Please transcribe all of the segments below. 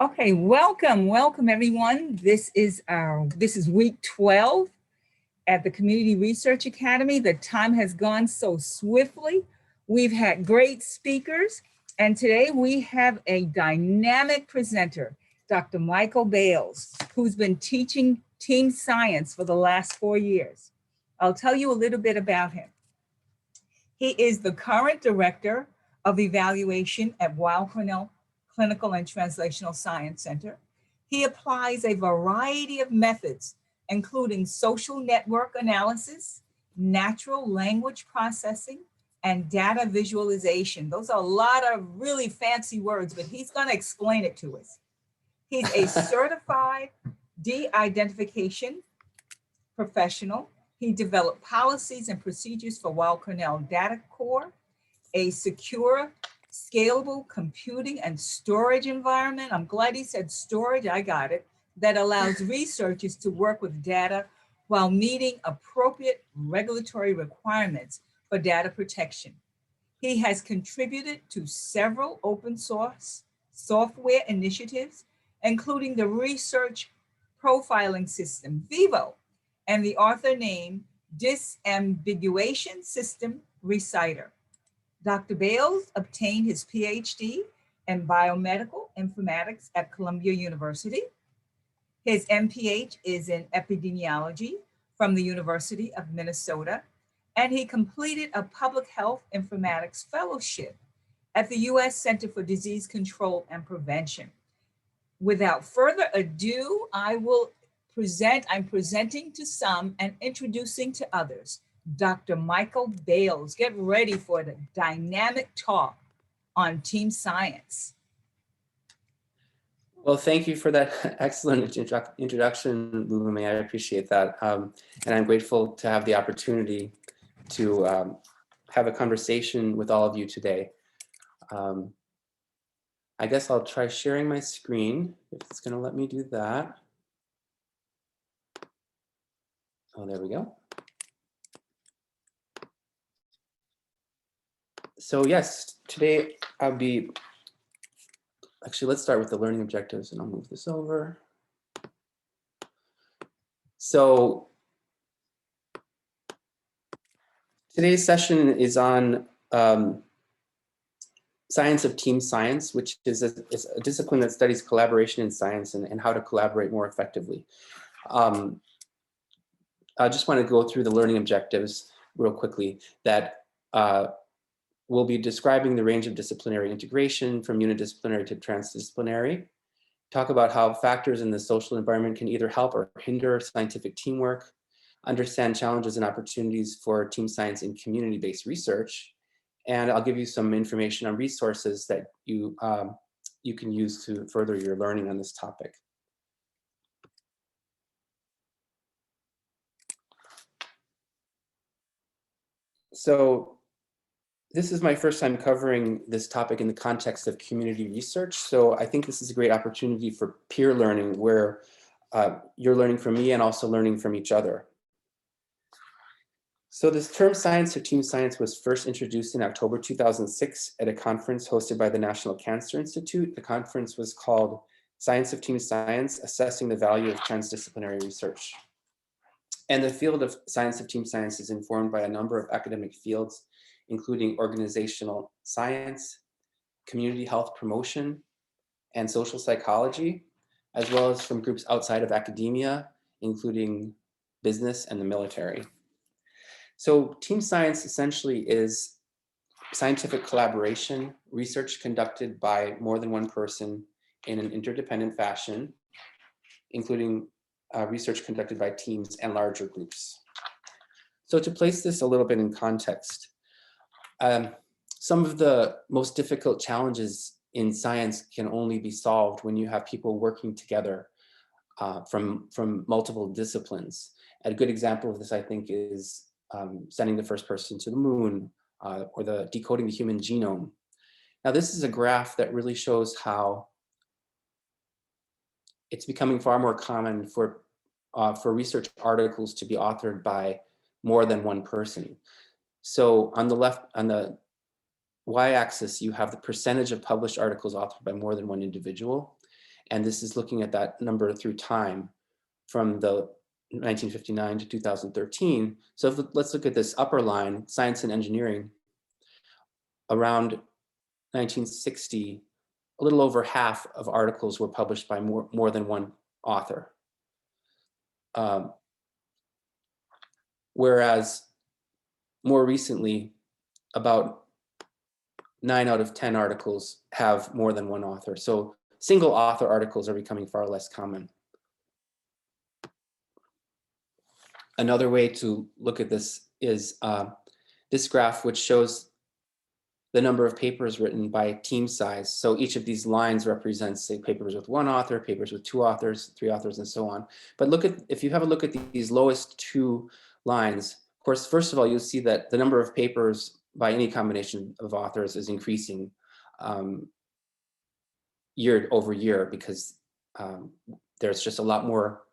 Okay, welcome everyone. This is week 12 at the Community Research Academy. The time has gone so swiftly. We've had great speakers, and today we have a dynamic presenter, Dr. Michael Bales, who's been teaching team science for the last 4 years. I'll tell you a little bit about him. He is the current director of evaluation at Weill Cornell Clinical and Translational Science Center. He applies a variety of methods, including social network analysis, natural language processing, and data visualization. Those are a lot of really fancy words, but he's going to explain it to us. He's a certified de-identification professional. He developed policies and procedures for Weill Cornell Data Core, a secure, scalable computing and storage environment. I'm glad he said storage, I got it, that allows researchers to work with data while meeting appropriate regulatory requirements for data protection. He has contributed to several open source software initiatives, including the research profiling system, VIVO, and the author name Disambiguation System Reciter. Dr. Bales obtained his PhD in biomedical informatics at Columbia University. His MPH is in epidemiology from the University of Minnesota, and he completed a public health informatics fellowship at the U.S. Center for Disease Control and Prevention. Without further ado, I'm presenting to some and introducing to others, Dr. Michael Bales. Get ready for the dynamic talk on team science. Well, thank you for that excellent introduction, Lumi. I appreciate that. And I'm grateful to have the opportunity to have a conversation with all of you today. I guess I'll try sharing my screen if it's going to let me do that. Oh, there we go. So yes, today actually, let's start with the learning objectives and I'll move this over. So today's session is on science of team science, which is a discipline that studies collaboration in science and how to collaborate more effectively. I just want to go through the learning objectives real quickly that we'll be describing the range of disciplinary integration from unidisciplinary to transdisciplinary, talk about how factors in the social environment can either help or hinder scientific teamwork, understand challenges and opportunities for team science in community-based research, and I'll give you some information on resources that you can use to further your learning on this topic. So this is my first time covering this topic in the context of community research. So I think this is a great opportunity for peer learning where you're learning from me and also learning from each other. So this term science or team science was first introduced in October 2006 at a conference hosted by the National Cancer Institute. The conference was called Science of Team Science, Assessing the Value of Transdisciplinary Research. And the field of science of team science is informed by a number of academic fields, including organizational science, community health promotion, and social psychology, as well as from groups outside of academia, including business and the military. So team science essentially is scientific collaboration, research conducted by more than one person in an interdependent fashion, including research conducted by teams and larger groups. So to place this a little bit in context, some of the most difficult challenges in science can only be solved when you have people working together from multiple disciplines. A good example of this, I think, is sending the first person to the moon or the decoding the human genome. Now, this is a graph that really shows how it's becoming far more common for research articles to be authored by more than one person. So on the left, on the y-axis, you have the percentage of published articles authored by more than one individual. And this is looking at that number through time from the 1959 to 2013. So let's look at this upper line, science and engineering. Around 1960, a little over half of articles were published by more than one author. Whereas more recently, about 9 out of 10 articles have more than one author. So single author articles are becoming far less common. Another way to look at this is this graph, which shows the number of papers written by team size. So each of these lines represents, say, papers with one author, papers with 2 authors, 3 authors, and so on. But if you have a look at these lowest 2 lines, of course, first of all, you'll see that the number of papers by any combination of authors is increasing year over year, because there's just a lot more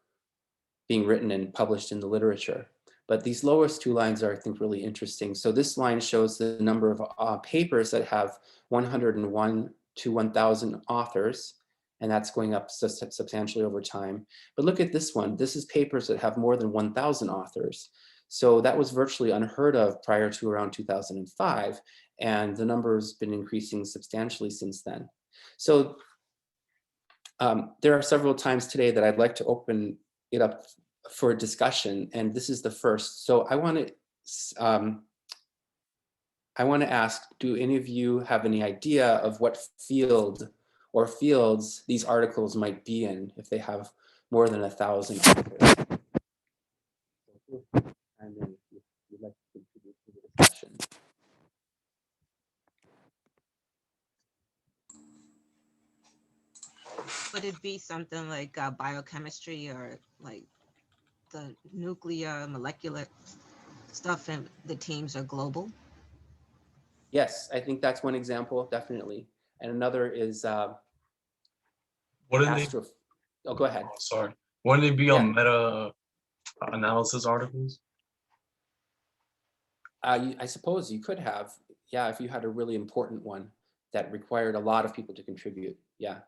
being written and published in the literature. But these lowest 2 lines are, I think, really interesting. So this line shows the number of papers that have 101 to 1,000 authors, and that's going up substantially over time. But look at this one. This is papers that have more than 1,000 authors. So that was virtually unheard of prior to around 2005, and the number has been increasing substantially since then. So there are several times today that I'd like to open it up for discussion, and this is the first. So I want to ask, do any of you have any idea of what field or fields these articles might be in if they have more than 1,000 authors? And then if you'd like to contribute to the discussion. Would it be something like biochemistry or like the nuclear molecular stuff, and the teams are global? Yes, I think that's one example, definitely. And another is Wouldn't astro. Oh, go ahead. oh, sorry. Wouldn't they be on meta analysis articles? I suppose you could have, yeah, if you had a really important one that required a lot of people to contribute, yeah.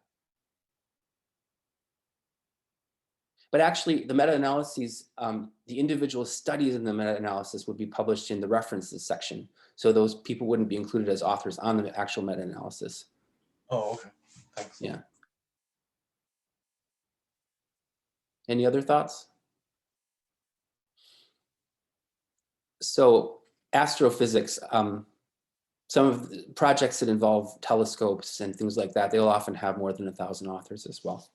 But actually, the meta-analyses, the individual studies in the meta-analysis would be published in the references section. So those people wouldn't be included as authors on the actual meta-analysis. Oh, okay. Thanks. Yeah. Any other thoughts? So astrophysics, some of the projects that involve telescopes and things like that, they'll often have more than 1,000 authors as well.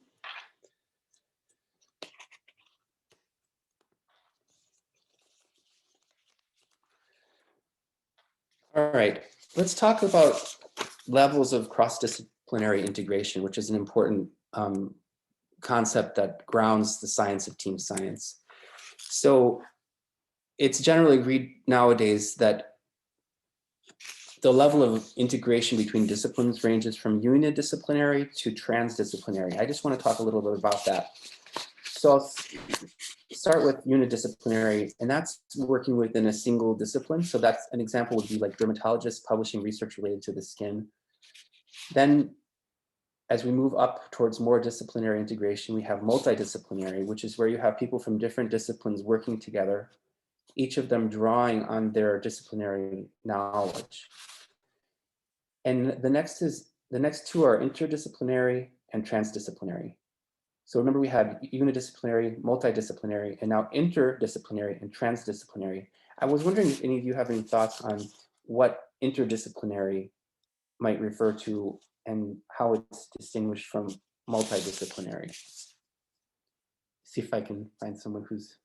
All right, let's talk about levels of cross-disciplinary integration, which is an important concept that grounds the science of team science. So it's generally agreed nowadays that the level of integration between disciplines ranges from unidisciplinary to transdisciplinary. I just want to talk a little bit about that. So I'll start with unidisciplinary, and that's working within a single discipline. So that's an example would be like dermatologists publishing research related to the skin. Then as we move up towards more disciplinary integration, we have multidisciplinary, which is where you have people from different disciplines working together, each of them drawing on their disciplinary knowledge. And the next two are interdisciplinary and transdisciplinary. So remember, we had unidisciplinary, multidisciplinary, and now interdisciplinary and transdisciplinary. I was wondering if any of you have any thoughts on what interdisciplinary might refer to and how it's distinguished from multidisciplinary. See if I can find someone who's.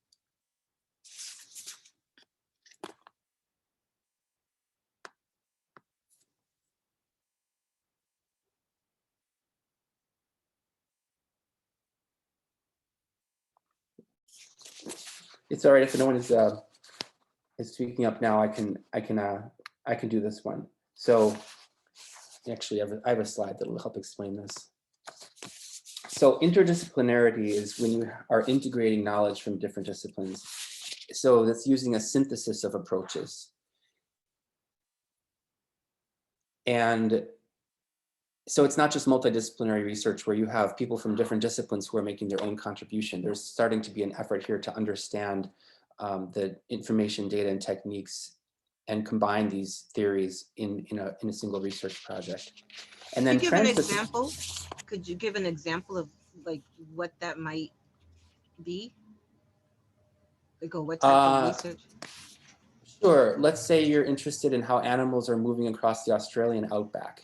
It's all right if no one is speaking up now. I can do this one. So actually, I have a slide that will help explain this. So interdisciplinarity is when you are integrating knowledge from different disciplines. So that's using a synthesis of approaches. And So it's not just multidisciplinary research where you have people from different disciplines who are making their own contribution. There's starting to be an effort here to understand the information, data, and techniques and combine these theories in a single research project. And then Could you give an example? Could you give an example of like what that might be? Like, or what type of research? Sure. Let's say you're interested in how animals are moving across the Australian outback,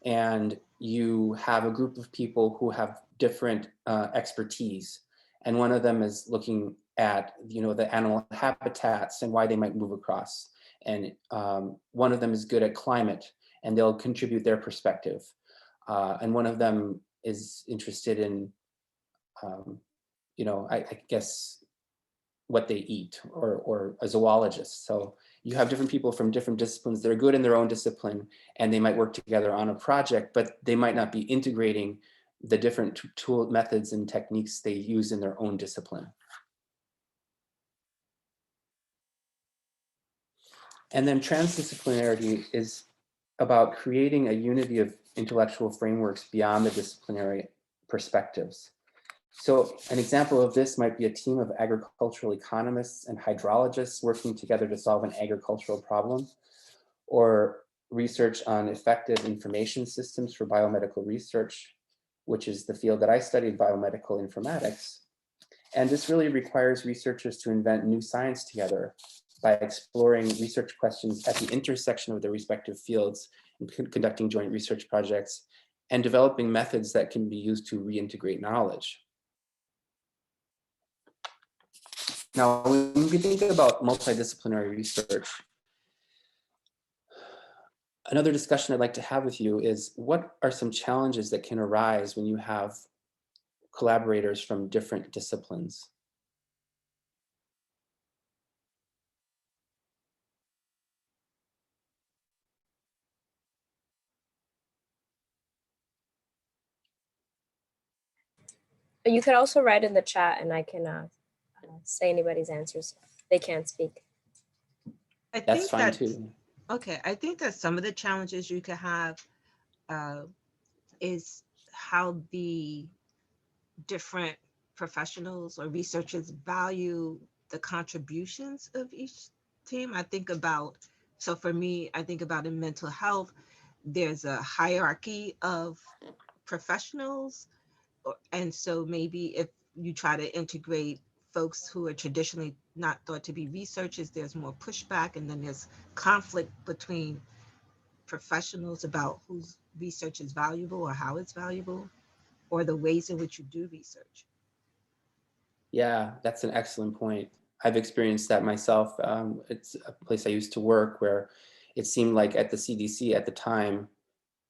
and you have a group of people who have different expertise, and one of them is looking at the animal habitats and why they might move across, and one of them is good at climate, and they'll contribute their perspective, and one of them is interested in I guess what they eat, or a zoologist. So you have different people from different disciplines that are good in their own discipline, and they might work together on a project, but they might not be integrating the different tool methods and techniques they use in their own discipline. And then transdisciplinarity is about creating a unity of intellectual frameworks beyond the disciplinary perspectives. So an example of this might be a team of agricultural economists and hydrologists working together to solve an agricultural problem, or research on effective information systems for biomedical research, which is the field that I studied, biomedical informatics. And this really requires researchers to invent new science together by exploring research questions at the intersection of their respective fields and conducting joint research projects and developing methods that can be used to reintegrate knowledge. Now, when we think about multidisciplinary research, another discussion I'd like to have with you is what are some challenges that can arise when you have collaborators from different disciplines? You could also write in the chat and I can say anybody's answers. They can't speak. That's fine too. Okay, I think that some of the challenges you could have is how the different professionals or researchers value the contributions of each team. I think about, so for me, I think about in mental health, there's a hierarchy of professionals. And so maybe if you try to integrate folks who are traditionally not thought to be researchers, there's more pushback, and then there's conflict between professionals about whose research is valuable or how it's valuable, or the ways in which you do research. Yeah, that's an excellent point. I've experienced that myself. It's a place I used to work where it seemed like at the CDC at the time,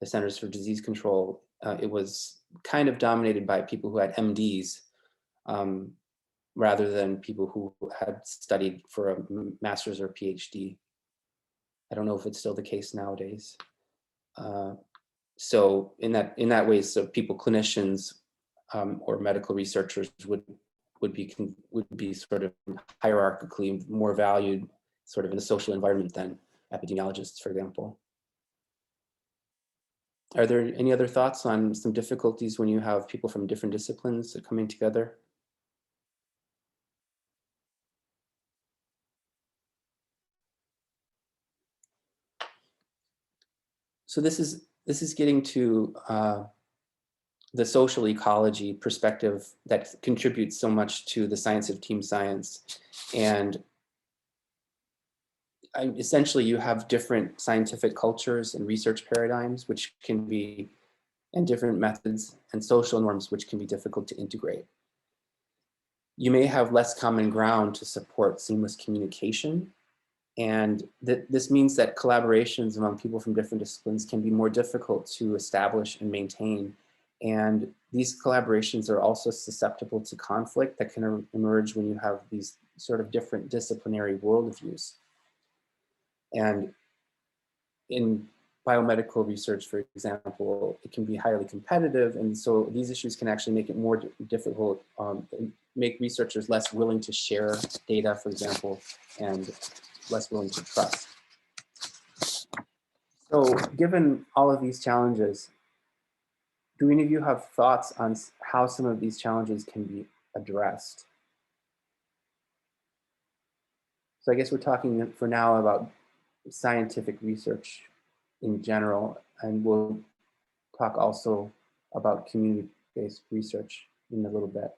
the Centers for Disease Control, it was kind of dominated by people who had MDs rather than people who had studied for a master's or PhD. I don't know if it's still the case nowadays. So in that way, so people, clinicians or medical researchers would be sort of hierarchically more valued sort of in a social environment than epidemiologists, for example. Are there any other thoughts on some difficulties when you have people from different disciplines coming together? So this is getting to the social ecology perspective that contributes so much to the science of team science. And essentially you have different scientific cultures and research paradigms, which can be, and different methods and social norms, which can be difficult to integrate. You may have less common ground to support seamless communication. And this means that collaborations among people from different disciplines can be more difficult to establish and maintain. And these collaborations are also susceptible to conflict that can emerge when you have these sort of different disciplinary worldviews. And in biomedical research, for example, it can be highly competitive. And so these issues can actually make it more difficult, make researchers less willing to share data, for example, and less willing to trust. So given all of these challenges, do any of you have thoughts on how some of these challenges can be addressed? So I guess we're talking for now about scientific research in general, and we'll talk also about community-based research in a little bit.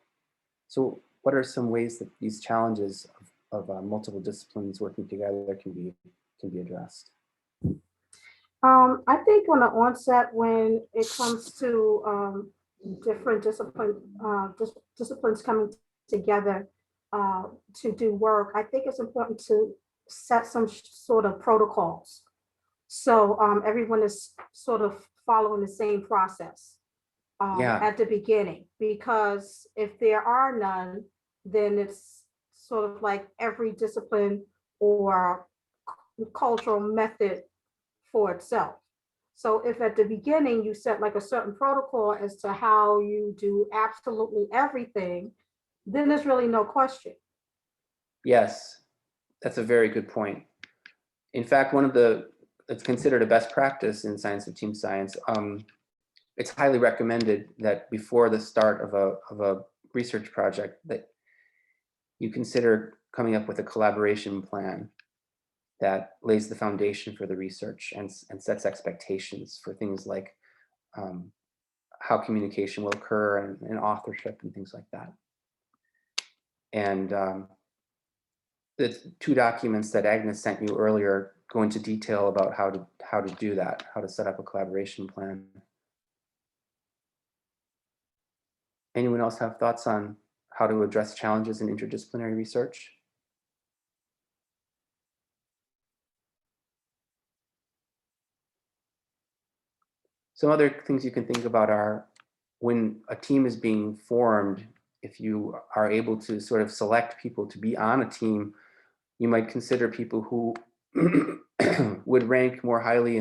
So what are some ways that these challenges of multiple disciplines working together can be addressed? I think on the onset, when it comes to different disciplines coming together to do work, I think it's important to set some sort of protocols. So everyone is sort of following the same process at the beginning, because if there are none, then it's sort of like every discipline or cultural method for itself. So if at the beginning you set like a certain protocol as to how you do absolutely everything, then there's really no question. Yes, that's a very good point. In fact, it's considered a best practice in science of team science. It's highly recommended that before the start of a research project that you consider coming up with a collaboration plan that lays the foundation for the research and sets expectations for things like how communication will occur and authorship and things like that. And the 2 documents that Agnes sent you earlier go into detail about how to do that, how to set up a collaboration plan. Anyone else have thoughts on how to address challenges in interdisciplinary research? Some other things you can think about are when a team is being formed, if you are able to sort of select people to be on a team, you might consider people who would rank more highly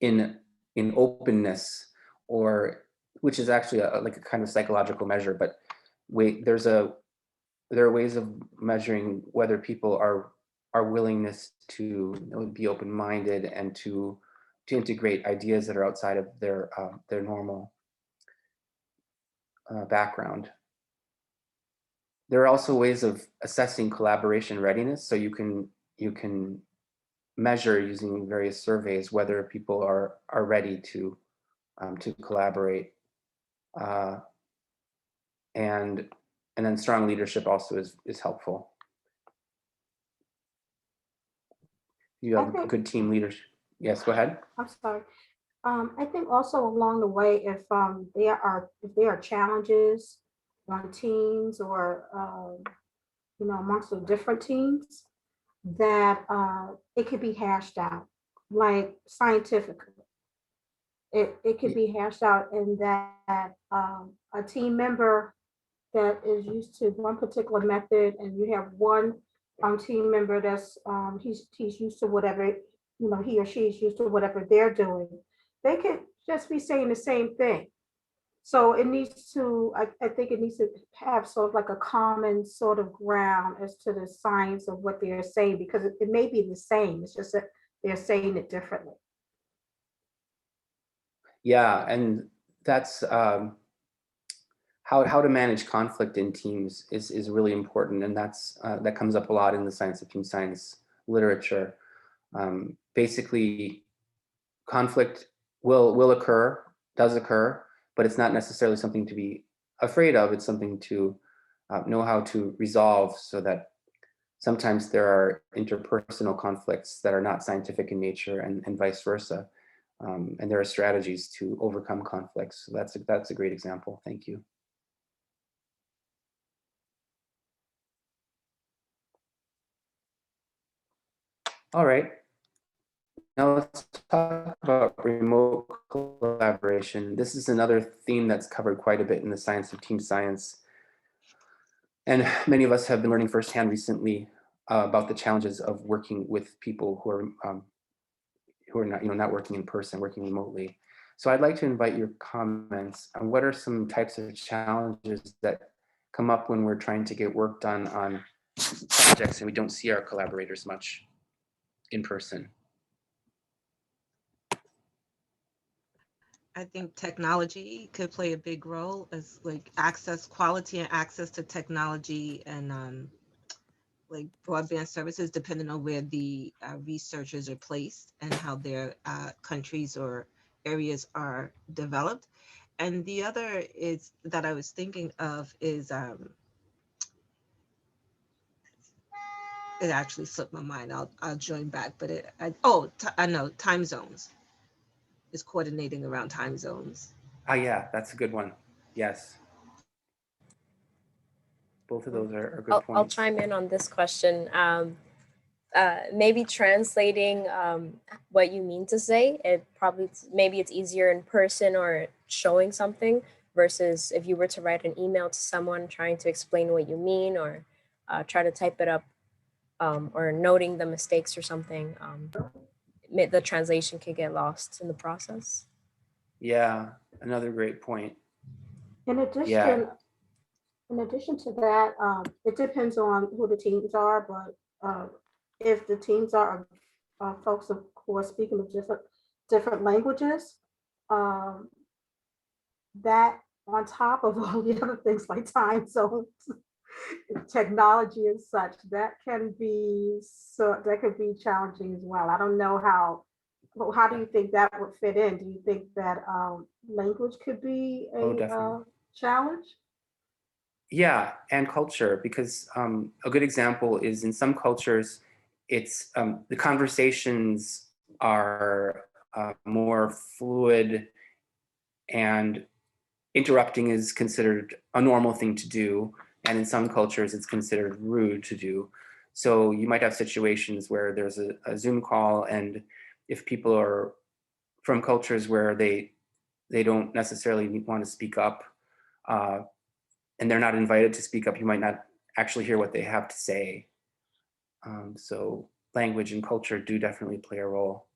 in openness, or which is actually like a kind of psychological measure, but there are ways of measuring whether people are willingness to be open-minded and to integrate ideas that are outside of their normal background. There are also ways of assessing collaboration readiness. So you can measure using various surveys whether people are ready to collaborate, and then strong leadership also is helpful. You have a good team leadership. Yes, go ahead. I'm sorry. I think also along the way, if there are challenges on teams or amongst the different teams, that it could be hashed out, like scientifically. It could be hashed out in that a team member that is used to one particular method, and you have one team member that's he's used to whatever, he or she is used to whatever they're doing. They could just be saying the same thing. So it needs to, I think it needs to have sort of like a common sort of ground as to the science of what they're saying, because it may be the same. It's just that they're saying it differently. Yeah, and that's how to manage conflict in teams is really important, and that comes up a lot in the science of team science literature. Basically, conflict does occur, but it's not necessarily something to be afraid of. It's something to know how to resolve, so that sometimes there are interpersonal conflicts that are not scientific in nature, and vice versa. And there are strategies to overcome conflicts. So that's a great example. Thank you. All right. Now let's talk about remote collaboration. This is another theme that's covered quite a bit in the science of team science. And many of us have been learning firsthand recently about the challenges of working with people who are not working in person, working remotely. So I'd like to invite your comments on what are some types of challenges that come up when we're trying to get work done on projects and we don't see our collaborators much in person. I think technology could play a big role as like quality and access to technology and like broadband services, depending on where the researchers are placed and how their countries or areas are developed. And the other is that I was thinking of is it actually slipped my mind. I'll join back, but I know time zones is coordinating around time zones. Ah, yeah, that's a good one. Yes. Both of those are good I'll points. chime in on this question. Maybe translating what you mean to say. Maybe it's easier in person or showing something versus if you were to write an email to someone trying to explain what you mean or try to type it up or noting the mistakes or something. The translation could get lost in the process. Yeah, another great point. In addition, in addition to that, it depends on who the teams are, but if the teams are folks who are speaking of different languages, um, that on top of all the other things like time zones, technology and such, that could be challenging as well. I don't know how do you think that would fit in? Do you think that language could be a challenge? Yeah, and culture, because a good example is in some cultures, it's the conversations are more fluid and interrupting is considered a normal thing to do. And in some cultures, it's considered rude to do. So you might have situations where there's a Zoom call, and if people are from cultures where they don't necessarily want to speak up, and they're not invited to speak up, you might not actually hear what they have to say. So language and culture do definitely play a role.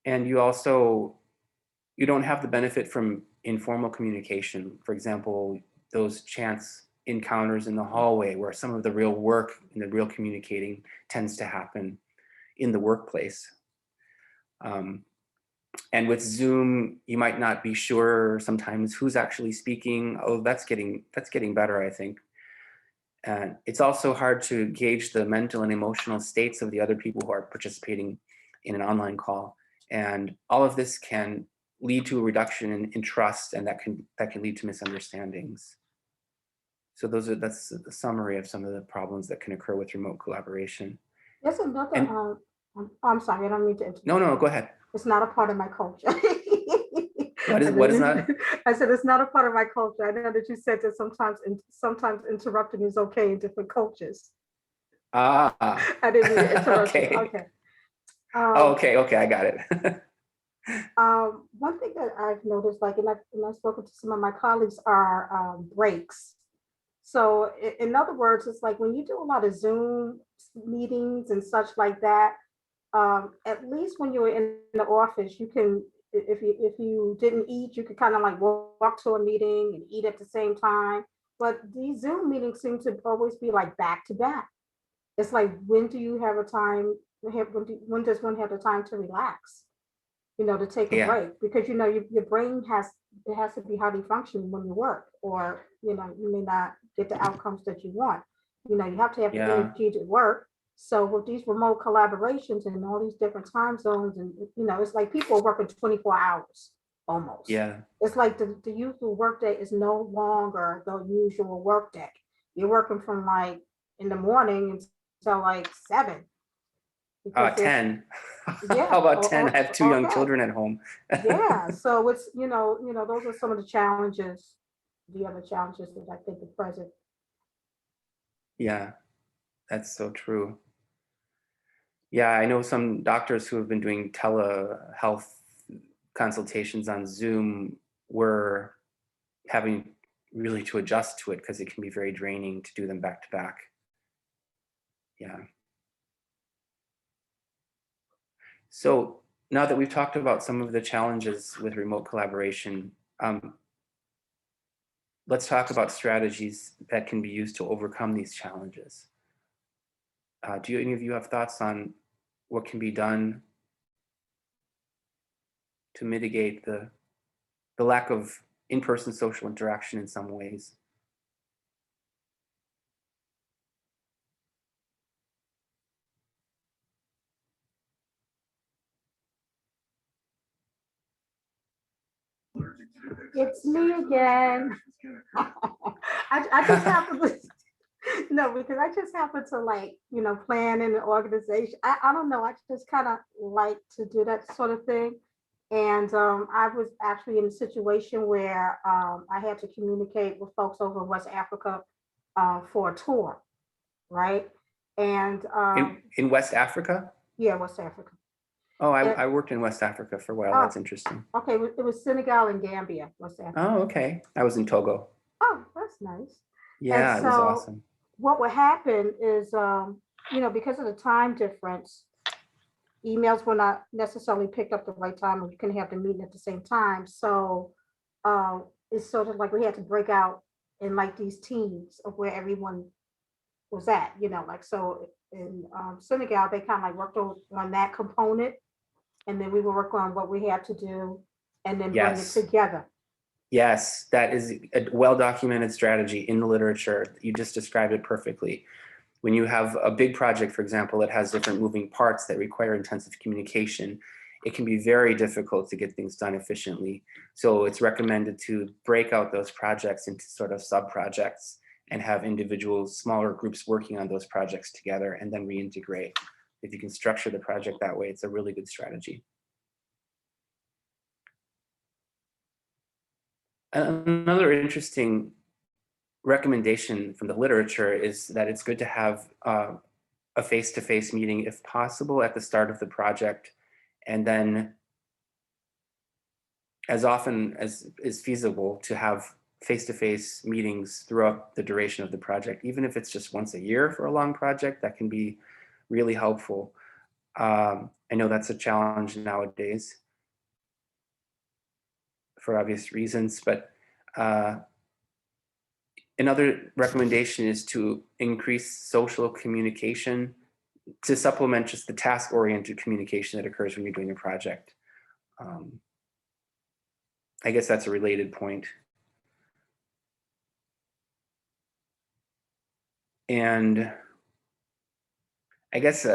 And you don't have the benefit from informal communication. For example, those chance encounters in the hallway where some of the real work and the real communicating tends to happen in the workplace. And with Zoom, you might not be sure sometimes who's actually speaking. Oh, that's getting better, I think. And it's also hard to gauge the mental and emotional states of the other people who are participating in an online call. And all of this can lead to a reduction in trust, and that can lead to misunderstandings. So that's the summary of some of the problems that can occur with remote collaboration. There's another, I'm sorry, I don't mean to interrupt. No, go ahead. It's not a part of my culture. What is not? I said it's not a part of my culture. I know that you said that sometimes interrupting is okay in different cultures. Ah. I didn't mean to interrupt. Okay. You. Okay. Okay, I got it. One thing that I've noticed, like, and I've spoken to some of my colleagues, are breaks. So in other words, it's like when you do a lot of Zoom meetings and such like that, at least when you're in the office, you can, if you didn't eat, you could kind of like walk to a meeting and eat at the same time. But these Zoom meetings seem to always be like back to back. It's like, when do you have a time? When does one have the time to relax? To take a break, because your brain has to be highly functioning when you work, or you may not get the outcomes that you want. You have to have the energy to work. So with these remote collaborations and all these different time zones, and it's like people are working 24 hours almost. Yeah. It's like the usual workday is no longer the usual workday. You're working from like in the morning until like 7. 10. Yeah. How about 10? I have 2 young children at home. Yeah. So it's, those are some of the challenges, the other challenges that I think are present. Yeah, that's so true. Yeah, I know some doctors who have been doing telehealth consultations on Zoom were having really to adjust to it because it can be very draining to do them back to back. Yeah. So now that we've talked about some of the challenges with remote collaboration, let's talk about strategies that can be used to overcome these challenges. Do any of you have thoughts on what can be done to mitigate the lack of in-person social interaction in some ways. It's me again. I just happen to, no, because I just happen to like, plan in the organization. I don't know, I just kind of like to do that sort of thing. And I was actually in a situation where I had to communicate with folks over in West Africa for a tour, right? And In West Africa? yeah, West Africa. Oh, Yeah. I worked in West Africa for a while. Oh. That's interesting. Okay, it was Senegal and Gambia, West Africa. Oh, okay. I was in Togo. Oh, that's nice. Yeah, it was so awesome. What would happen is, because of the time difference, emails were not necessarily picked up the right time, and you couldn't have the meeting at the same time. So it's sort of like we had to break out in like these teams of where everyone was at, like so in Senegal, they kind of like worked on that component, and then we would work on what we had to do and then bring it Yes. together. Yes, that is a well-documented strategy in the literature. You just described it perfectly. When you have a big project, for example, that has different moving parts that require intensive communication, it can be very difficult to get things done efficiently. So it's recommended to break out those projects into sort of sub-projects and have individuals, smaller groups working on those projects together and then reintegrate. If you can structure the project that way, it's a really good strategy. Another interesting recommendation from the literature is that it's good to have a face-to-face meeting if possible at the start of the project, and then as often as is feasible to have face-to-face meetings throughout the duration of the project. Even if it's just once a year for a long project, that can be really helpful. I know that's a challenge nowadays for obvious reasons, but another recommendation is to increase social communication to supplement just the task-oriented communication that occurs when you're doing a project. I guess that's a related point. And I guess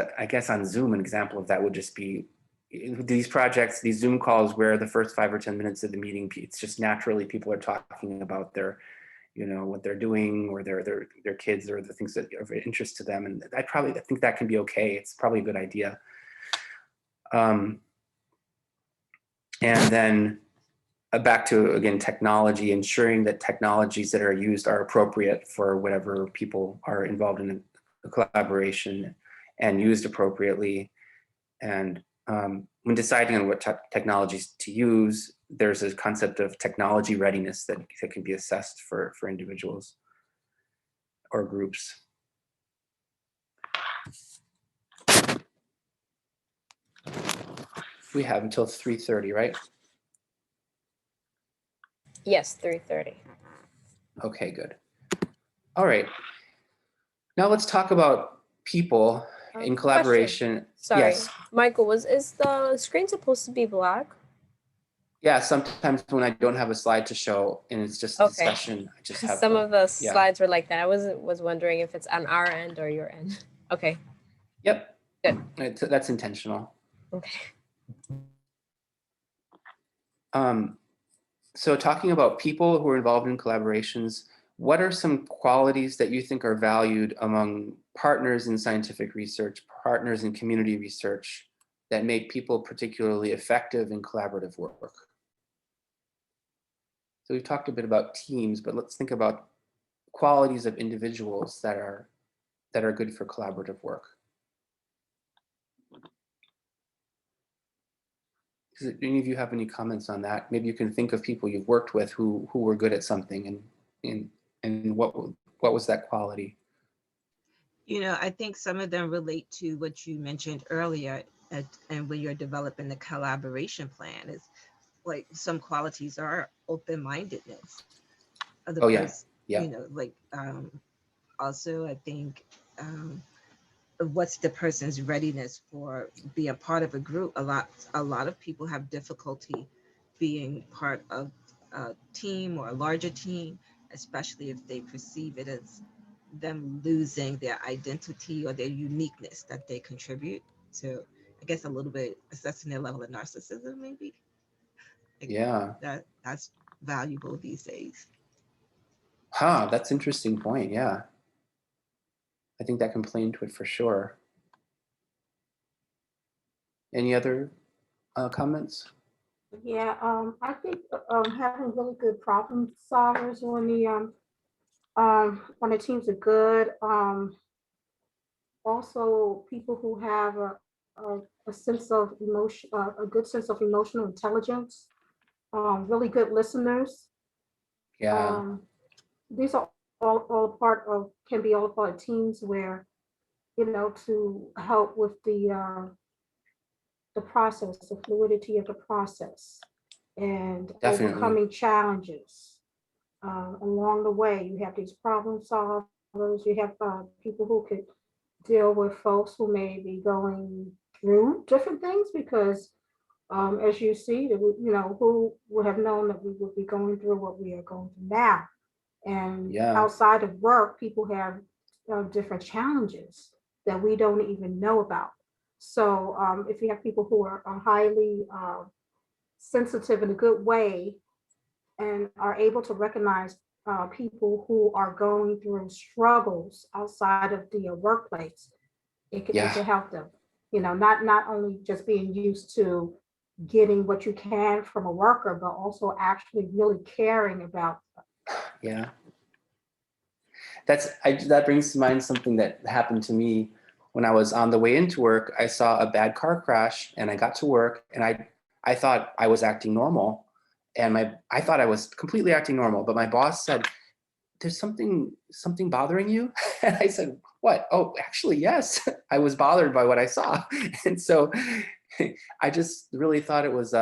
on Zoom, an example of that would just be these projects, these Zoom calls where the first 5 or 10 minutes of the meeting, it's just naturally people are talking about their, what they're doing or their kids or the things that are of interest to them. And I think that can be okay. It's probably a good idea. And then back to, again, technology, ensuring that technologies that are used are appropriate for whatever people are involved in a collaboration and used appropriately. And when deciding on what technologies to use, there's a concept of technology readiness that can be assessed for individuals or groups. We have until 3:30, right? Yes, 3:30. Okay, good. All right. Now let's talk about people in collaboration. Question. Sorry, Yes. Michael, is the screen supposed to be black? Yeah, sometimes when I don't have a slide to show and it's just a Okay. discussion, I just have Some of the yeah. slides were like that. I was wondering if it's on our end or your end. Okay. Yep. Good. That's intentional. Okay. So talking about people who are involved in collaborations, what are some qualities that you think are valued among partners in scientific research, partners in community research, that make people particularly effective in collaborative work? So we've talked a bit about teams, but let's think about qualities of individuals that are good for collaborative work. Does any of you have any comments on that? Maybe you can think of people you've worked with who were good at something, and what was that quality? I think some of them relate to what you mentioned earlier, and when you're developing the collaboration plan, is like some qualities are open-mindedness of the Oh, yeah. person. Yeah. Also I think what's the person's readiness for being part of a group. A lot of people have difficulty being part of a team or a larger team, especially if they perceive it as them losing their identity or their uniqueness that they contribute. So I guess a little bit assessing their level of narcissism, maybe. Like, Yeah. that's valuable these days. Huh, that's an interesting point. Yeah. I think that can play into it for sure. Any other comments? Yeah, I think having really good problem solvers on the teams are good. Also, people who have a sense of emotion, a good sense of emotional intelligence, really good listeners. Yeah. Um, these are all part of, can be all part of teams where, to help with the process, the fluidity of the process, and Definitely. overcoming challenges. Along the way, you have these problem solvers, you have people who could deal with folks who may be going through different things because as you see, who would have known that we would be going through what we are going through now. And Yeah. outside of work, people have different challenges that we don't even know about. So if you have people who are highly sensitive in a good way and are able to recognize people who are going through struggles outside of the workplace, it Yeah. can help them. Not only just being used to getting what you can from a worker, but also actually really caring about them. Yeah. That brings to mind something that happened to me when I was on the way into work. I saw a bad car crash and I got to work and I thought I was acting normal, and I thought I was completely acting normal, but my boss said, "There's something bothering you?" And I said, "What?" "Oh, actually, yes." I was bothered by what I saw. And so I just really thought it was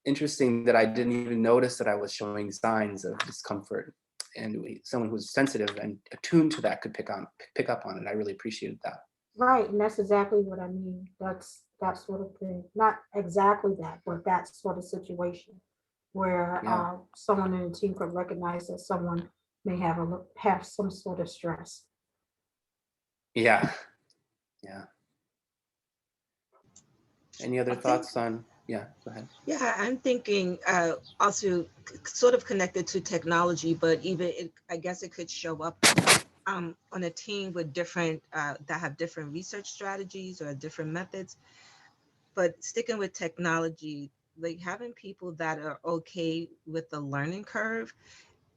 interesting that I didn't even notice that I was showing signs of discomfort, and someone who's sensitive and attuned to that could pick up on it. I really appreciated that. Right, and that's exactly what I mean. That's that sort of thing. Not exactly that, but that sort of situation where Yeah. someone in the team could recognize that someone may have some sort of stress. Yeah. Yeah. Any other I think, thoughts on? Yeah, go ahead. yeah, I'm thinking also sort of connected to technology, but I guess it could show up on a team with different that have different research strategies or different methods. But sticking with technology, like having people that are okay with the learning curve,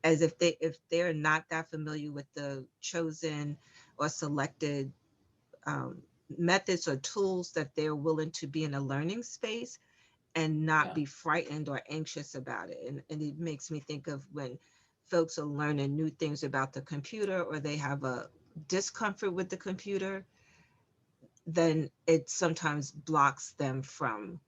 as if they're not that familiar with the chosen or selected um, methods or tools, that they're willing to be in a learning space and not Yeah. be frightened or anxious about it. And it makes me think of when folks are learning new things about the computer or they have a discomfort with the computer, then it sometimes blocks them from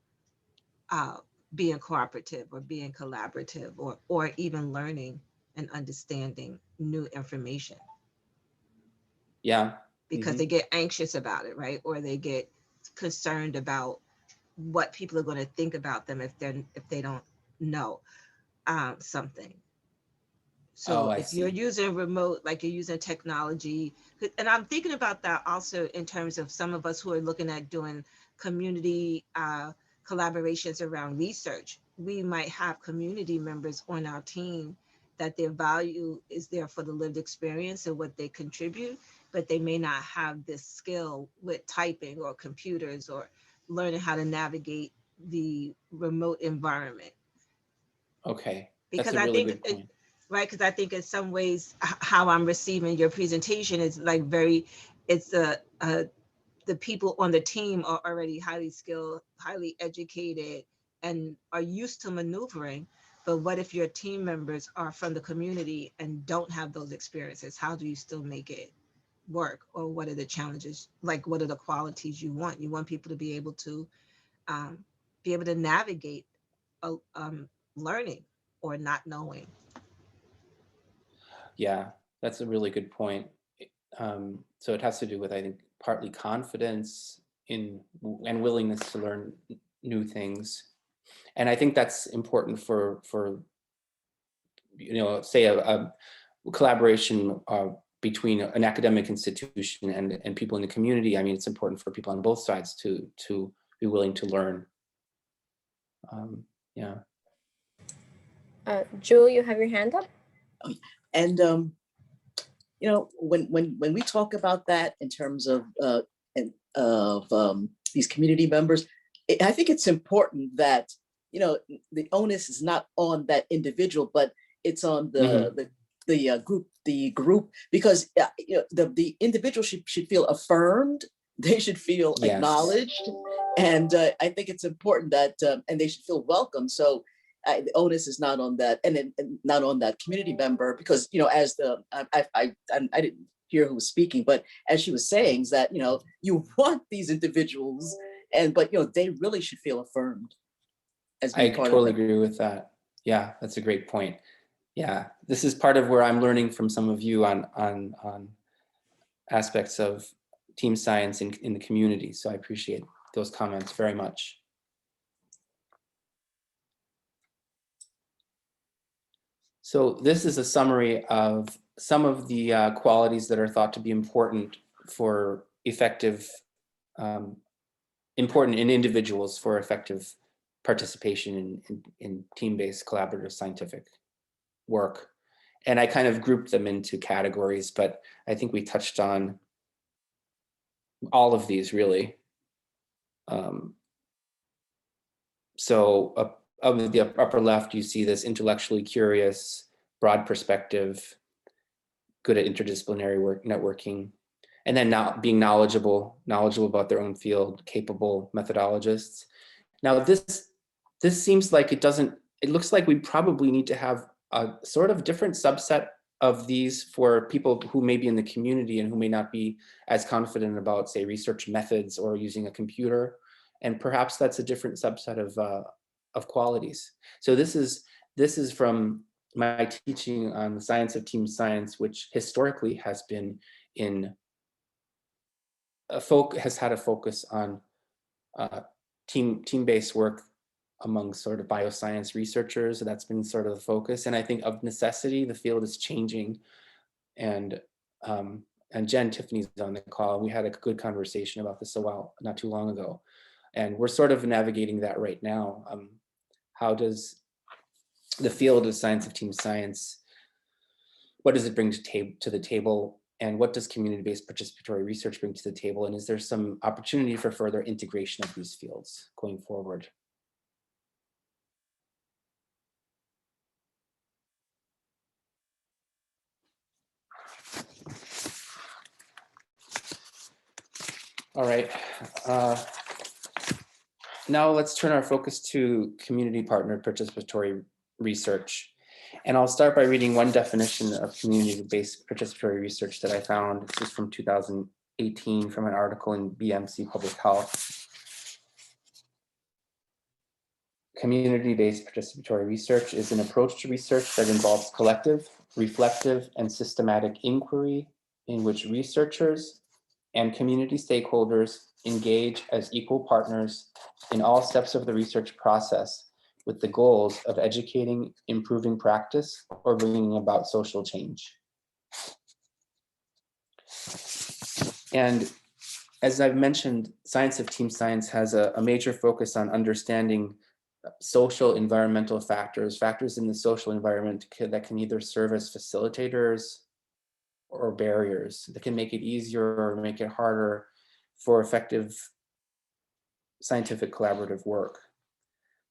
uh, being cooperative or being collaborative, or even learning and understanding new information, Yeah. because Hmm. they get anxious about it, right? Or they get concerned about what people are going to think about them if they don't know something. Oh, So I if you're see. using remote, like you're using technology, and I'm thinking about that also in terms of some of us who are looking at doing community collaborations around research. We might have community members on our team that their value is there for the lived experience and what they contribute, but they may not have this skill with typing or computers or learning how to navigate the remote environment. Okay. That's Because a I really think good point. right, because I think in some ways how I'm receiving your presentation is like it's the people on the team are already highly skilled, highly educated, and are used to maneuvering. But what if your team members are from the community and don't have those experiences? How do you still make it work? Or what are the challenges? Like, what are the qualities you want? You want people to um, be able to navigate learning or not knowing. Yeah, that's a really good point. So it has to do with, I think, partly confidence in and willingness to learn new things. And I think that's important for say a collaboration between an academic institution and people in the community. I mean, it's important for people on both sides to be willing to learn. Yeah. Jewel, you have your hand up? And when we talk about that in terms of these community members, I think it's important that the onus is not on that individual, but it's on the group, because the individual should feel affirmed. They should feel Yes. acknowledged, and I think it's important that and they should feel welcome. So the onus is not on that, and not on that community member, because as I didn't hear who was speaking, but as she was saying, is that you want these individuals, but they really should feel affirmed. I totally agree with that. Yeah, that's a great point. Yeah, this is part of where I'm learning from some of you on aspects of team science in the community. So I appreciate those comments very much. So this is a summary of some of the qualities that are thought to be important for effective, important in individuals for effective participation in team-based collaborative scientific work. And I kind of grouped them into categories, but I think we touched on all of these really. So up in the upper left, you see this intellectually curious, broad perspective, good at interdisciplinary work, networking, and then now being knowledgeable about their own field, capable methodologists. Now this seems like it looks like we probably need to have a sort of different subset of these for people who may be in the community and who may not be as confident about, say, research methods or using a computer. And perhaps that's a different subset of qualities. So this is from my teaching on the science of team science, which historically has been has had a focus on team-based work among sort of bioscience researchers. So that's been sort of the focus. And I think of necessity, the field is changing. And Jen Tiffany's on the call. We had a good conversation about this not too long ago. And we're sort of navigating that right now. How does the field of science of team science, what does it bring to the table? And what does community-based participatory research bring to the table? And is there some opportunity for further integration of these fields going forward? All right. Now let's turn our focus to community partnered participatory research. And I'll start by reading one definition of community-based participatory research that I found. This is from 2018 from an article in BMC Public Health. Community-based participatory research is an approach to research that involves collective, reflective, and systematic inquiry in which researchers and community stakeholders engage as equal partners in all steps of the research process with the goals of educating, improving practice, or bringing about social change. And as I've mentioned, science of team science has a major focus on understanding social environmental factors in the social environment that can either serve as facilitators or barriers that can make it easier or make it harder for effective scientific collaborative work.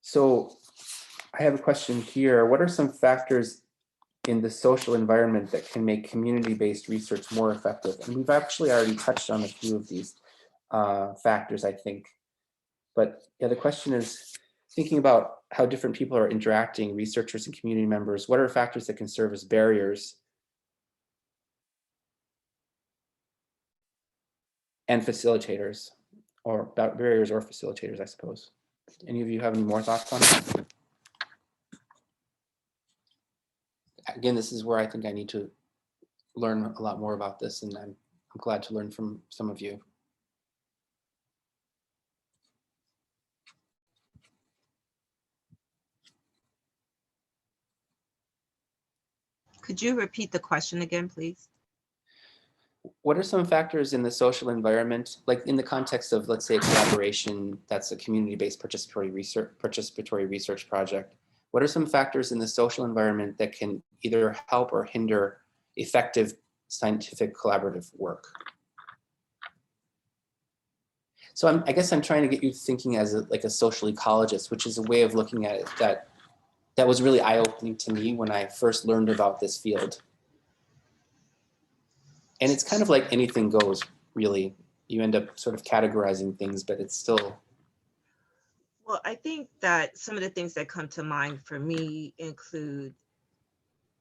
So I have a question here. What are some factors in the social environment that can make community-based research more effective? And we've actually already touched on a few of these factors, I think. But yeah, the question is, thinking about how different people are interacting, researchers and community members, what are factors that can serve as barriers and facilitators, or barriers or facilitators, I suppose. Any of you have any more thoughts on that? Again, this is where I think I need to learn a lot more about this, and I'm glad to learn from some of you. Could you repeat the question again, please? What are some factors in the social environment, like in the context of, let's say, a collaboration that's a community-based participatory research project? What are some factors in the social environment that can either help or hinder effective scientific collaborative work? So I guess I'm trying to get you thinking as like a social ecologist, which is a way of looking at it that was really eye-opening to me when I first learned about this field. And it's kind of like anything goes, really. You end up sort of categorizing things, but it's still. Well, I think that some of the things that come to mind for me include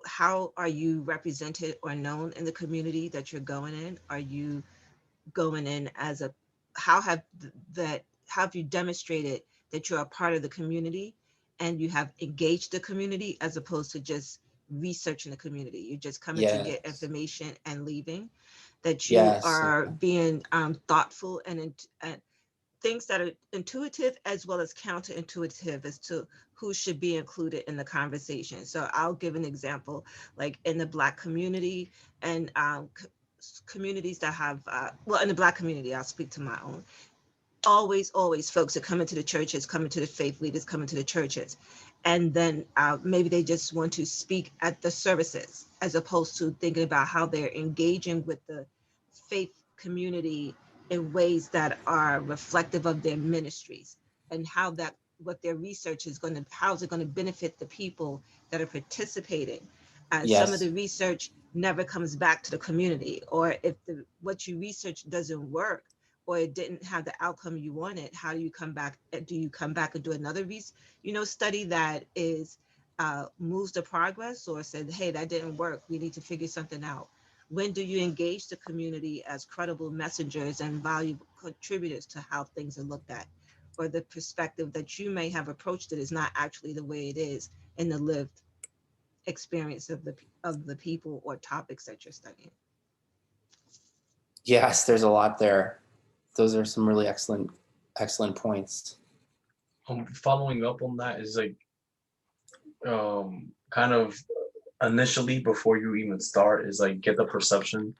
how are you represented or known in the community that you're going in? Are you going in as a, how have you demonstrated that you're a part of the community and you have engaged the community as opposed to just researching the community? You're just coming to get information and leaving. That you are being thoughtful and things that are intuitive as well as counterintuitive as to who should be included in the conversation. So I'll give an example, like in the Black community and communities that have, well, in the Black community, I'll speak to my own. Always folks are coming to the churches, coming to the faith leaders, coming to the churches. And then maybe they just want to speak at the services as opposed to thinking about how they're engaging with the faith community in ways that are reflective of their ministries and how that, what their research is going to, how is it going to benefit the people that are participating. Some of the research never comes back to the community, or if what you research doesn't work, or it didn't have the outcome you wanted, how do you come back? Do you come back and do another study that is moves the progress, or said, hey, that didn't work, we need to figure something out? When do you engage the community as credible messengers and valuable contributors to how things are looked at, or the perspective that you may have approached it is not actually the way it is in the lived experience of the people or topics that you're studying? Yes, there's a lot there. Those are some really excellent points. Following up on that is like kind of initially before you even start is like get the perception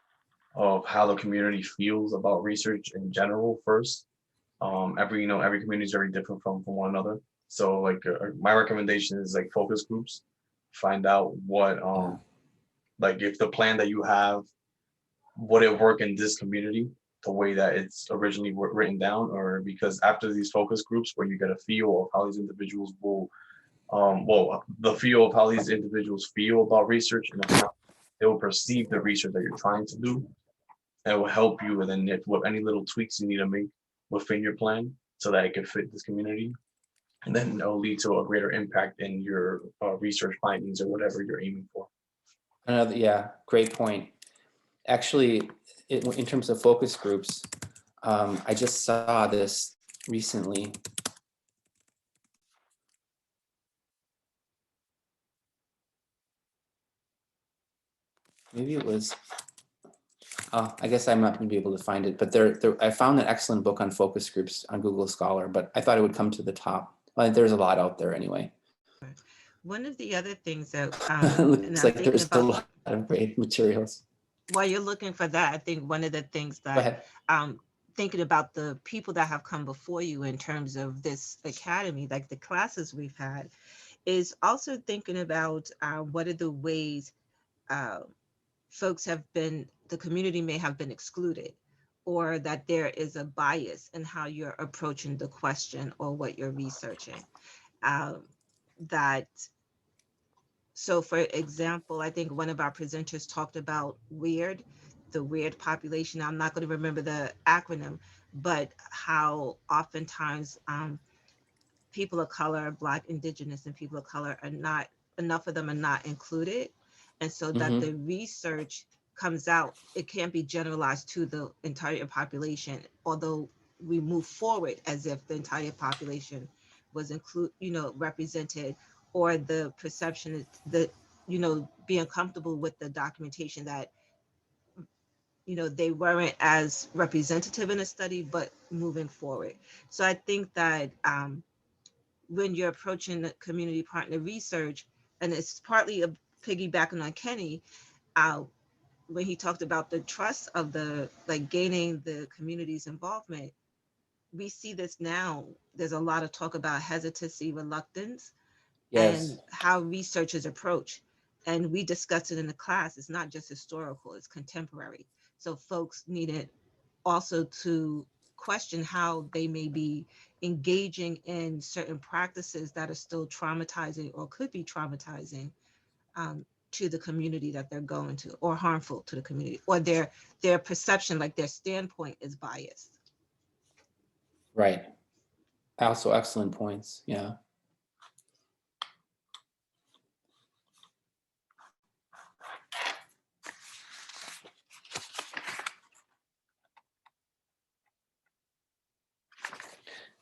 of how the community feels about research in general first. Every community is very different from one another. So like my recommendation is like focus groups. Find out what like if the plan that you have, would it work in this community the way that it's originally written down, or because after these focus groups where you get a feel of how these individuals will the feel of how these individuals feel about research and how they will perceive the research that you're trying to do, it will help you. And then if what any little tweaks you need to make within your plan so that it can fit this community, and then it'll lead to a greater impact in your research findings or whatever you're aiming for. Great point. Actually, in terms of focus groups, I just saw this recently. Maybe it was, I guess I'm not going to be able to find it, but I found an excellent book on focus groups on Google Scholar, but I thought it would come to the top. Well, there's a lot out there anyway. One of the other things that looks like there's a lot of great materials. While you're looking for that, I think one of the things that thinking about the people that have come before you in terms of this academy, like the classes we've had, is also thinking about what are the ways folks have been, the community may have been excluded, or that there is a bias in how you're approaching the question or what you're researching. So for example, I think one of our presenters talked about the weird population. I'm not going to remember the acronym, but how oftentimes people of color, Black, Indigenous, and people of color are not, enough of them are not included. And so that the research comes out, it can't be generalized to the entire population, although we move forward as if the entire population was represented, or the perception is that, being comfortable with the documentation that, they weren't as representative in a study, but moving forward. So I think that when you're approaching the community partner research, and it's partly piggybacking on Kenny, when he talked about the trust of the, like, gaining the community's involvement, we see this now. There's a lot of talk about hesitancy, reluctance, Yes, and how research is approached. And we discussed it in the class. It's not just historical, it's contemporary. So folks needed also to question how they may be engaging in certain practices that are still traumatizing or could be traumatizing, to the community that they're going to, or harmful to the community, or their perception, like their standpoint is biased. right. Also excellent points. Yeah.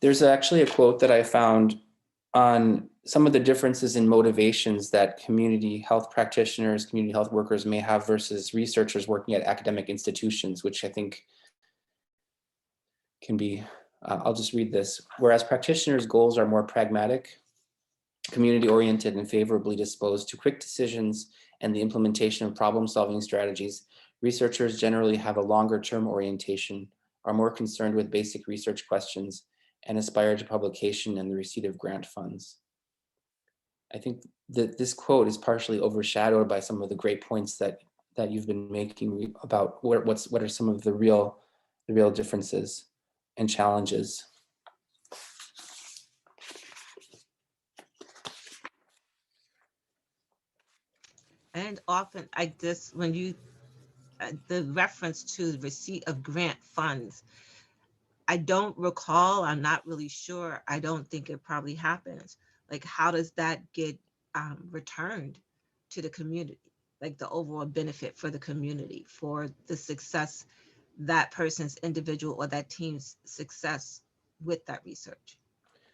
There's actually a quote that I found on some of the differences in motivations that community health practitioners, community health workers may have versus researchers working at academic institutions, which I think can be, I'll just read this. Whereas practitioners' goals are more pragmatic, community-oriented, and favorably disposed to quick decisions and the implementation of problem-solving strategies, researchers generally have a longer-term orientation, are more concerned with basic research questions, and aspire to publication and the receipt of grant funds. I think that this quote is partially overshadowed by some of the great points that you've been making about what are some of the real differences and challenges. And often when you, the reference to the receipt of grant funds, I don't recall, I'm not really sure, I don't think it probably happens. Like, how does that get returned to the community? Like the overall benefit for the community, for the success, that person's individual or that team's success with that research.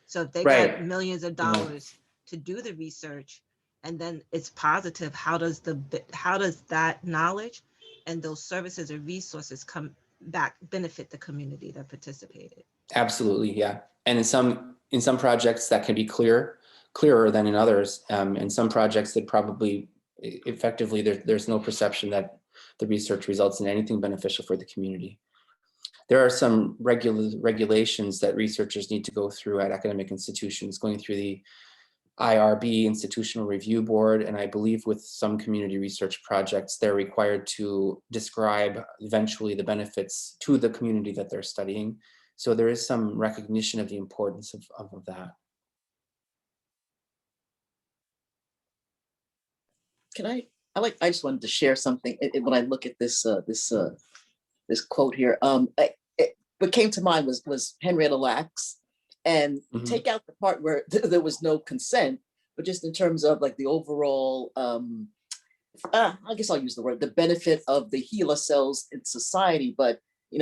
So if they got Right. millions of dollars to do the research and then it's positive, how does that knowledge and those services or resources come back, benefit the community that participated? Absolutely, yeah. And in some projects that can be clearer than in others. In some projects that probably effectively there's no perception that the research results in anything beneficial for the community. There are some regulations that researchers need to go through at academic institutions, going through the IRB, Institutional Review Board, and I believe with some community research projects, they're required to describe eventually the benefits to the community that they're studying. So there is some recognition of the importance of that. I just wanted to share something. When I look at this quote here, what came to mind was Henrietta Lacks, and take out the part where there was no consent, but just in terms of like the overall, I guess I'll use the word, the benefit of the HeLa cells in society, but in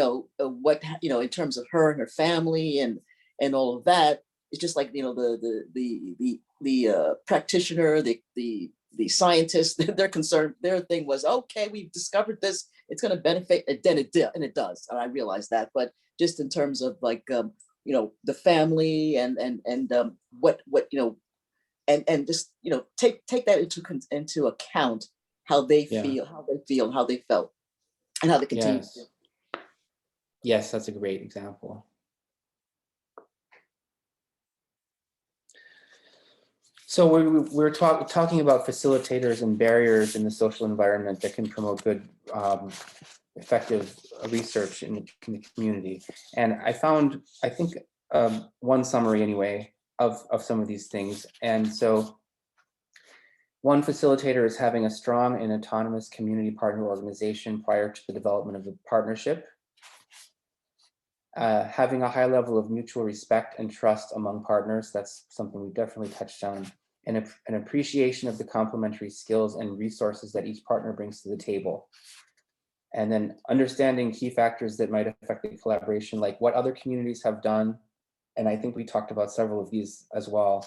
terms of her and her family and all of that, it's just like, the practitioner, the scientists, they're concerned, their thing was, okay, we've discovered this, it's going to benefit, and then it does, and I realize that, but just in terms of like, the family and what and just take that into account, how they feel, how they felt, and how they continue. Yes, that's a great example. So we're talking about facilitators and barriers in the social environment that can promote good, effective research in the community. And I found, I think, one summary anyway of some of these things. And so one facilitator is having a strong and autonomous community partner organization prior to the development of the partnership. Having a high level of mutual respect and trust among partners, that's something we definitely touched on, and an appreciation of the complementary skills and resources that each partner brings to the table. And then understanding key factors that might affect the collaboration, like what other communities have done. And I think we talked about several of these as well.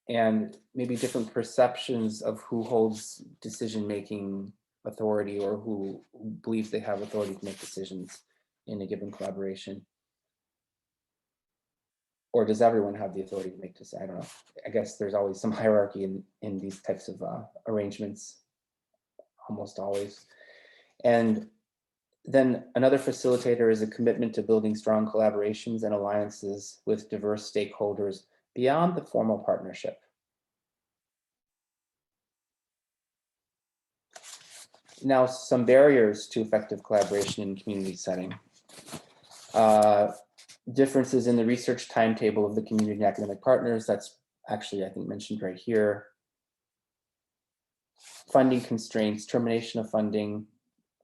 And maybe different perceptions of who holds decision-making authority or who believes they have authority to make decisions in a given collaboration. or does everyone have the authority to make decisions? I don't know. I guess there's always some hierarchy in these types of arrangements, almost always. And then another facilitator is a commitment to building strong collaborations and alliances with diverse stakeholders beyond the formal partnership. Now, some barriers to effective collaboration in community setting. Differences in the research timetable of the community and academic partners. That's actually, I think, mentioned right here. Funding constraints, termination of funding,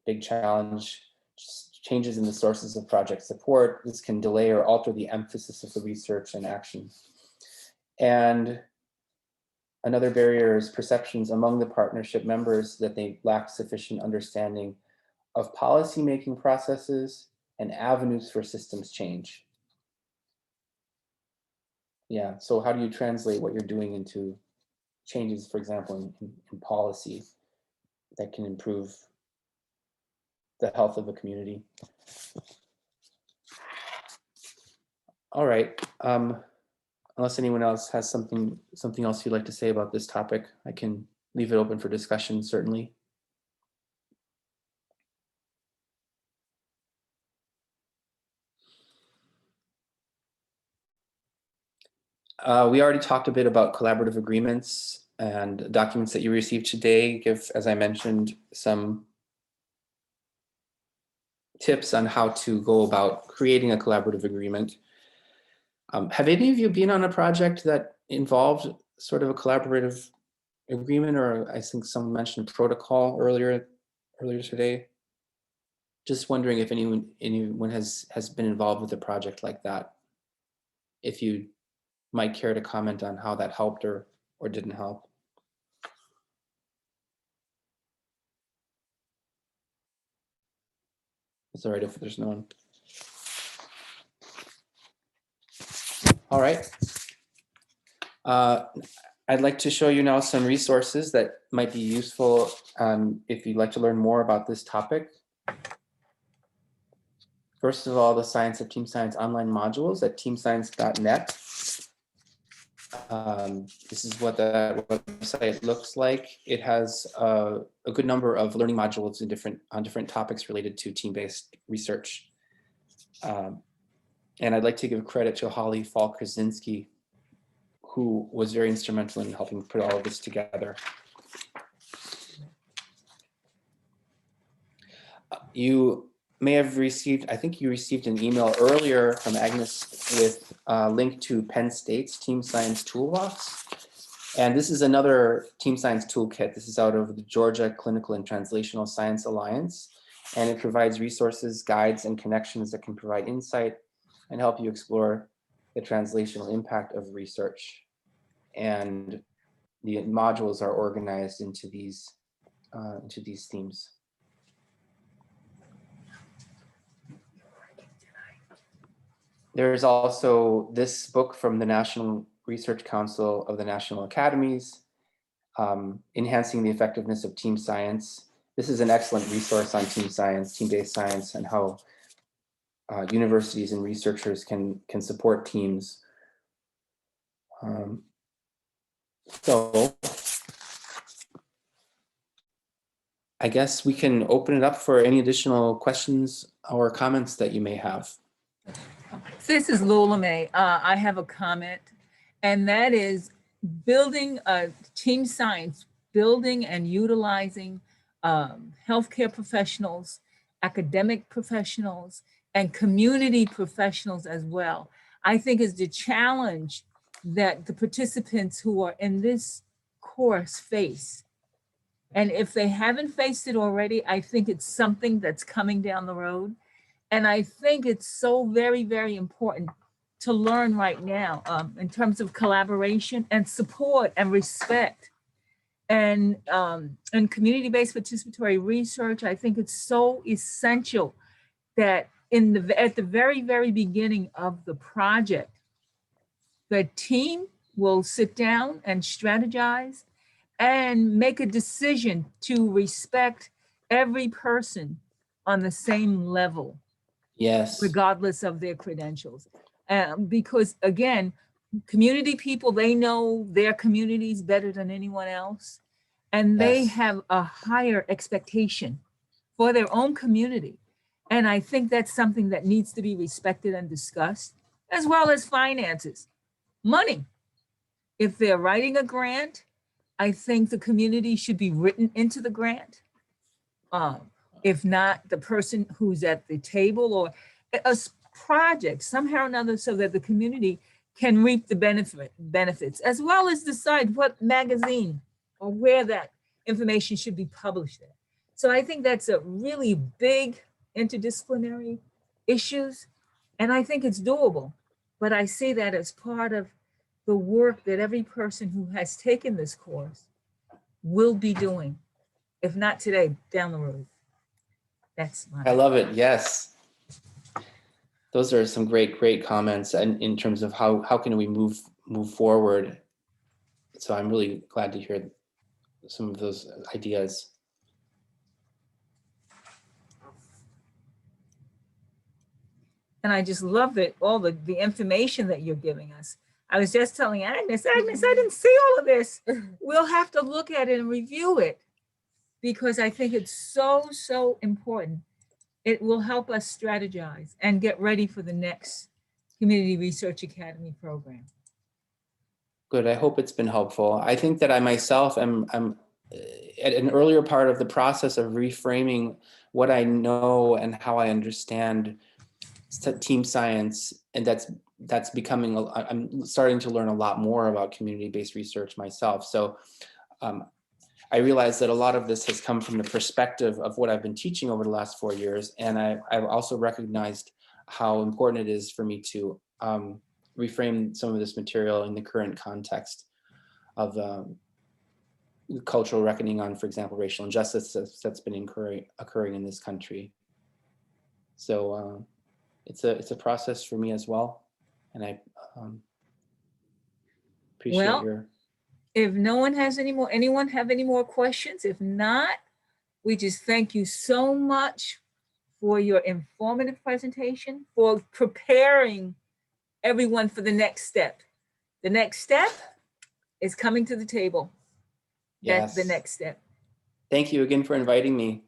big challenge. Just changes in the sources of project support. This can delay or alter the emphasis of the research and action. And another barrier is perceptions among the partnership members that they lack sufficient understanding of policymaking processes and avenues for systems change. Yeah, so how do you translate what you're doing into changes, for example, in policy that can improve the health of a community? All right, unless anyone else has something else you'd like to say about this topic, I can leave it open for discussion, certainly. We already talked a bit about collaborative agreements and documents that you received today give, as I mentioned, some tips on how to go about creating a collaborative agreement. Have any of you been on a project that involved sort of a collaborative agreement, or I think someone mentioned protocol earlier today? Just wondering if anyone has been involved with a project like that. If you might care to comment on how that helped or didn't help. It's all right if there's no one. All right. I'd like to show you now some resources that might be useful if you'd like to learn more about this topic. First of all, the Science of Team Science online modules at teamscience.net. This is what the website looks like. It has a good number of learning modules on different topics related to team-based research. And I'd like to give credit to Holly Falk-Krasinski, who was very instrumental in helping put all of this together. You may have received, I think you received an email earlier from Agnes with a link to Penn State's Team Science Toolbox. And this is another Team Science toolkit. This is out of the Georgia Clinical and Translational Science Alliance. And it provides resources, guides, and connections that can provide insight and help you explore the translational impact of research. And the modules are organized into these themes. There's also this book from the National Research Council of the National Academies, Enhancing the Effectiveness of Team Science. This is an excellent resource on team science, team-based science, and how universities and researchers can support teams. So I guess we can open it up for any additional questions or comments that you may have. This is Lola May. I have a comment, and that is building team science, building and utilizing healthcare professionals, academic professionals, and community professionals as well. I think is the challenge that the participants who are in this course face. And if they haven't faced it already, I think it's something that's coming down the road. And I think it's so very, very important to learn right now in terms of collaboration and support and respect. And community-based participatory research, I think it's so essential that at the very, very beginning of the project, the team will sit down and strategize and make a decision to respect every person on the same level. Yes. Regardless of their credentials. Because again, community people, they know their communities better than anyone else. And they Yes. have a higher expectation for their own community. And I think that's something that needs to be respected and discussed, as well as finances, money. If they're writing a grant, I think the community should be written into the grant. If not, the person who's at the table, or a project somehow or another, so that the community can reap the benefits, as well as decide what magazine or where that information should be published in. So I think that's a really big interdisciplinary issues, and I think it's doable. But I see that as part of the work that every person who has taken this course will be doing, if not today, down the road. That's I my, love it. Yes. Those are some great comments, and in terms of how can we move forward. So I'm really glad to hear some of those ideas. and I just love that all the information that you're giving us. I was just telling Agnes, I didn't see all of this. We'll have to look at it and review it, because I think it's so important. It will help us strategize and get ready for the next Community Research Academy program. Good. I hope it's been helpful. I think that I myself am at an earlier part of the process of reframing what I know and how I understand team science, and that's becoming. I'm starting to learn a lot more about community-based research myself. So I realize that a lot of this has come from the perspective of what I've been teaching over the last 4 years, and I've also recognized how important it is for me to reframe some of this material in the current context of cultural reckoning on, for example, racial injustice that's been occurring in this country. So it's a process for me as well, and I appreciate your. If no one has anyone have any more questions? If not, we just thank you so much for your informative presentation, for preparing everyone for the next step. The next step is coming to the table. Yes. That's the next step. Thank you again for inviting me.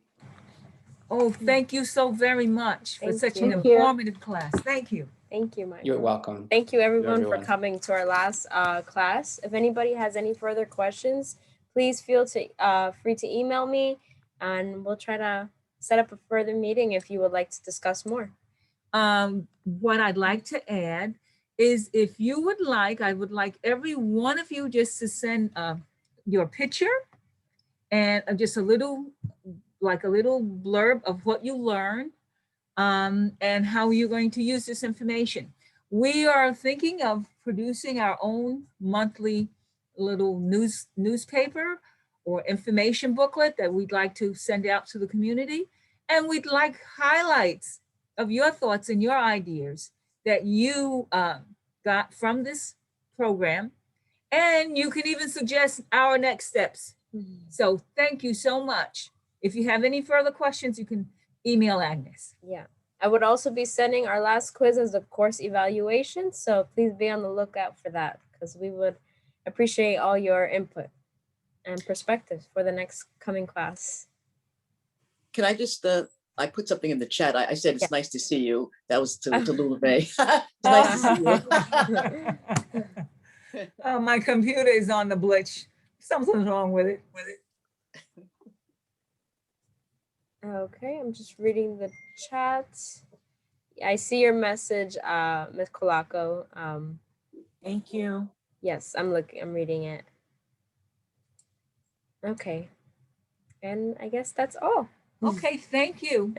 Oh, thank you so very much for Thank such you. an Thank you. informative class. Thank you. Thank you, Michael. You're welcome. Thank you everyone for everyone. coming to our last class. If anybody has any further questions, please feel free to email me, and we'll try to set up a further meeting if you would like to discuss more. What I'd like to add is, if you would like, I would like every one of you just to send your picture and just a little blurb of what you learned and how you're going to use this information. We are thinking of producing our own monthly little newspaper or information booklet that we'd like to send out to the community. And we'd like highlights of your thoughts and your ideas that you got from this program. And you can even suggest our next steps. So thank you so much. If you have any further questions, you can email Agnes. Yeah, I would also be sending our last quiz as a course evaluation, so please be on the lookout for that, because we would appreciate all your input and perspective for the next coming class. Can I just, I put something in the chat. I said, it's nice to see you. That was to Lula May. It's nice to see you. Oh, my computer is on the glitch. Something's wrong with it. Okay, I'm just reading the chat. I see your message, Ms. Colaco. Thank you. Yes, I'm reading it. Okay, and I guess that's all. Okay, thank you.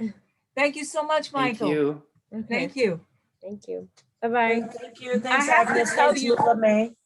Thank you so much, Michael. Thank you. Okay. Thank you. Thank you. Bye-bye. Thank you. Thanks, I have to Agnes. tell Thanks, you- Lula May.